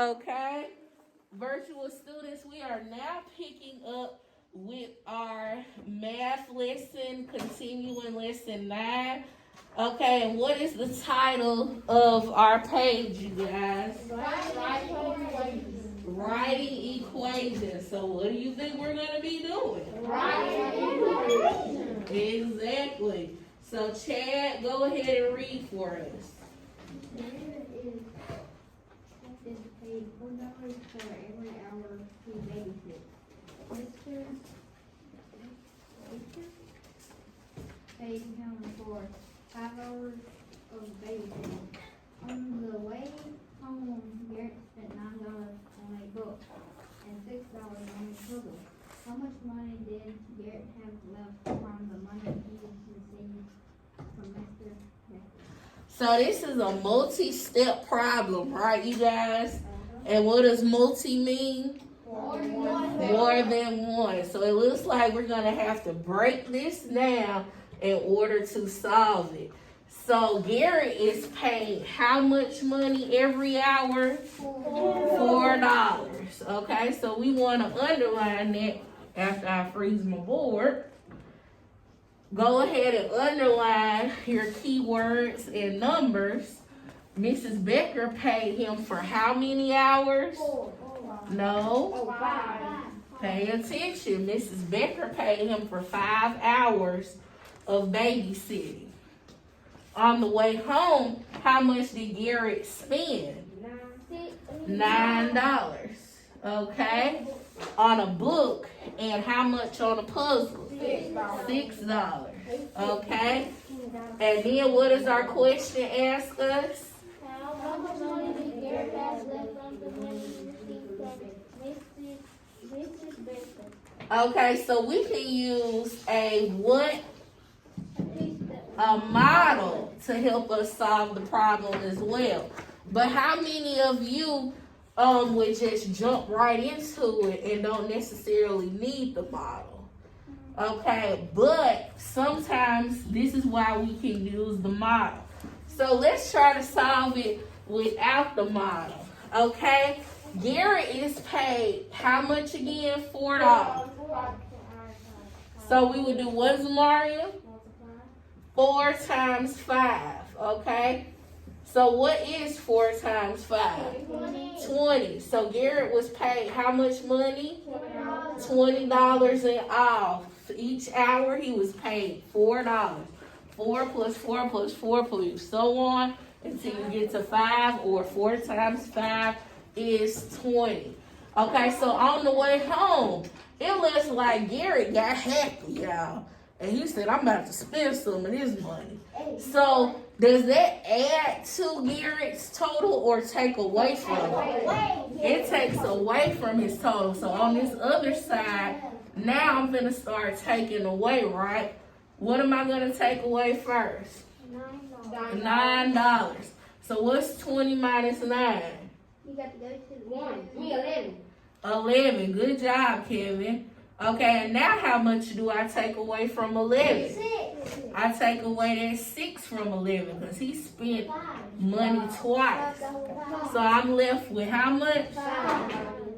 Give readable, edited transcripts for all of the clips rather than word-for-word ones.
Okay, virtual students, we are now picking up with our math lesson, continuing lesson 9. Okay, and what is the title of our page, you guys? Writing equations. So what do you think we're going to be doing? Writing equations. Exactly. So Chad, go ahead and read for us. Paid $4 for every hour he babysits. Mr. paid him for 5 hours of babysitting. On the way home, Garrett spent $9 on a book and $6 on a puzzle. How much money did Garrett have left from the money he received from Mr. Becker? So this is a multi-step problem, right, you guys? And what does multi mean? More than one. So it looks like we're going to have to break this down in order to solve it. So Garrett is paid how much money every hour? $4. Okay, so we want to underline that after I freeze my board. Go ahead and underline your keywords and numbers. Mrs. Becker paid him for how many hours? No. 5. Pay attention. Mrs. Becker paid him for 5 hours of babysitting. On the way home, how much did Garrett spend? $9. Okay. On a book, and how much on a puzzle? $6. Okay. And then what does our question ask us? How much money did Garrett have left from the money received from Mrs. Baker? Okay, so we can use a model to help us solve the problem as well. But how many of you would just jump right into it and don't necessarily need the model? Okay, but sometimes this is why we can use the model. So let's try to solve it without the model. Okay, Garrett is paid how much again? $4. So we would do what, Zamaria? 4 times 5. Okay. So what is 4 times 5? 20. So Garrett was paid how much money? $20 in all. For each hour he was paid $4. 4 plus 4 plus 4 plus so on until you get to 5, or 4 times 5 is 20. Okay, so on the way home, it looks like Garrett got happy, y'all. And he said, I'm about to spend some of this money. So does that add to Garrett's total or take away from it? It takes away from his total. So on this other side, now I'm going to start taking away, right? What am I going to take away first? $9. So what's 20 minus 9? You got to go to the 11. 11. Good job, Kevin. Okay, and now how much do I take away from 11? 6. I take away that 6 from 11 because he spent money twice. So I'm left with how much?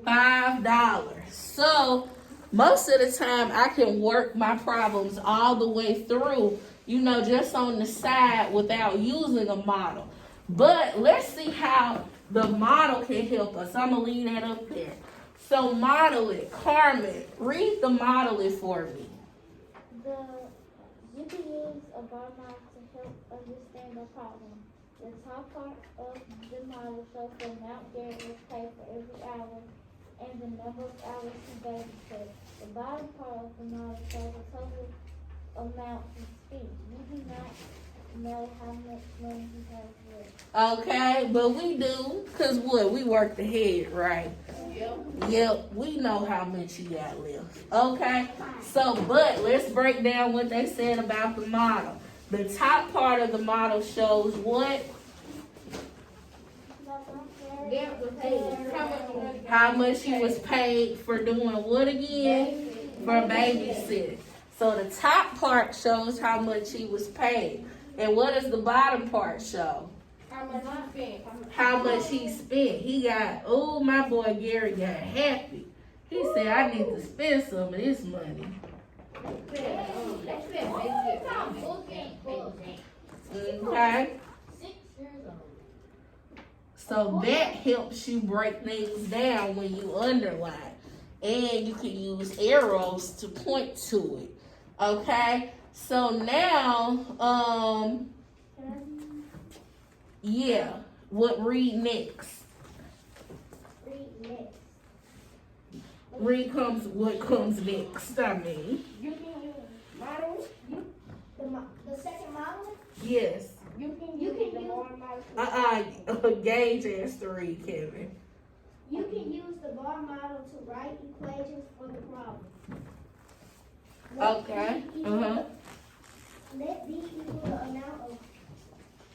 $5. So most of the time I can work my problems all the way through, just on the side without using a model. But let's see how the model can help us. I'm going to leave that up there. So model it. Carmen, read the model it for me. You can use a bar map to help understand the problem. The top part of the model shows the amount Garrett was paid for every hour and the number of hours he babysat. The bottom part of the model shows the total amount he spent. You do not know how much money he has left. Okay, but we do, because we worked ahead, right? Yep, we know how much you got left. Okay, but let's break down what they said about the model. The top part of the model shows what? How much he was paid for doing what again? For babysitting. So the top part shows how much he was paid. And what does the bottom part show? how much he spent. He got, oh, my boy Gary got happy. He said, I need to spend some of this money. Okay. So that helps you break things down when you underline. And you can use arrows to point to it. Okay? So now, yeah. Read next? Read what comes next, I mean. You can use model. The second model. Yes. You can use the bar model. Gage has to read, Kevin. You can use the bar model to write equations for the problem. Okay. Let B equal the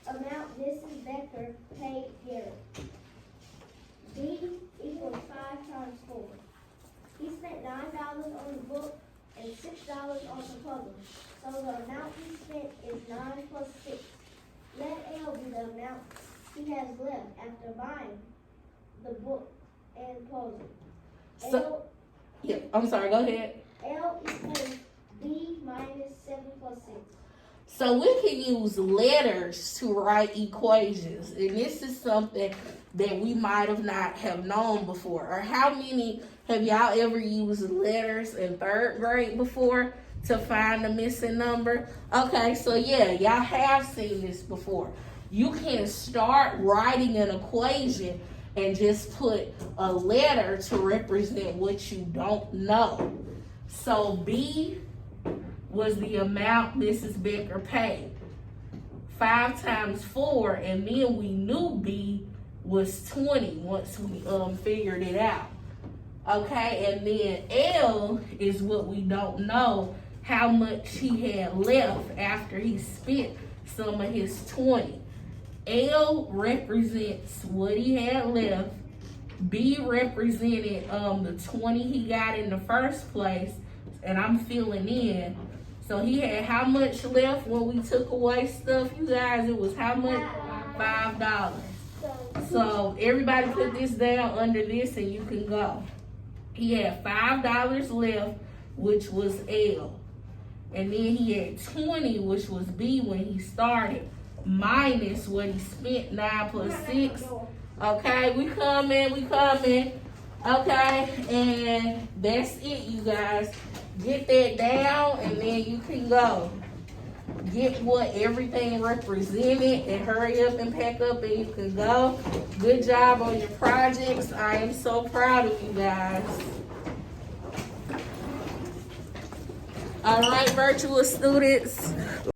amount Mrs. Becker paid Garrett. B equals 5 times 4. He spent $9 on the book and $6 on the puzzle. So the amount he spent is 9 plus 6. Let L be the amount he has left after buying the book and puzzle. So, yeah, I'm sorry, go ahead. L equals B minus 7 plus 6. So we can use letters to write equations. And this is something that we might have not have known before. Or how many have y'all ever used letters in 3rd grade before to find a missing number? Okay, so yeah, y'all have seen this before. You can start writing an equation and just put a letter to represent what you don't know. So B was the amount Mrs. Becker paid. 5 times 4, and then we knew B was 20 once we figured it out. Okay, and then L is what we don't know, how much he had left after he spent some of his 20. L represents what he had left. B represented the 20 he got in the first place, and I'm filling in. So he had how much left when we took away stuff, you guys? It was how much? $5. So everybody put this down under this and you can go. He had $5 left, which was L. And then he had 20, which was B when he started, minus what he spent, 9 plus 6. Okay, we coming. Okay, and that's it, you guys. Get that down and then you can go. Get what everything represented and hurry up and pack up and you can go. Good job on your projects. I am so proud of you guys. All right, virtual students.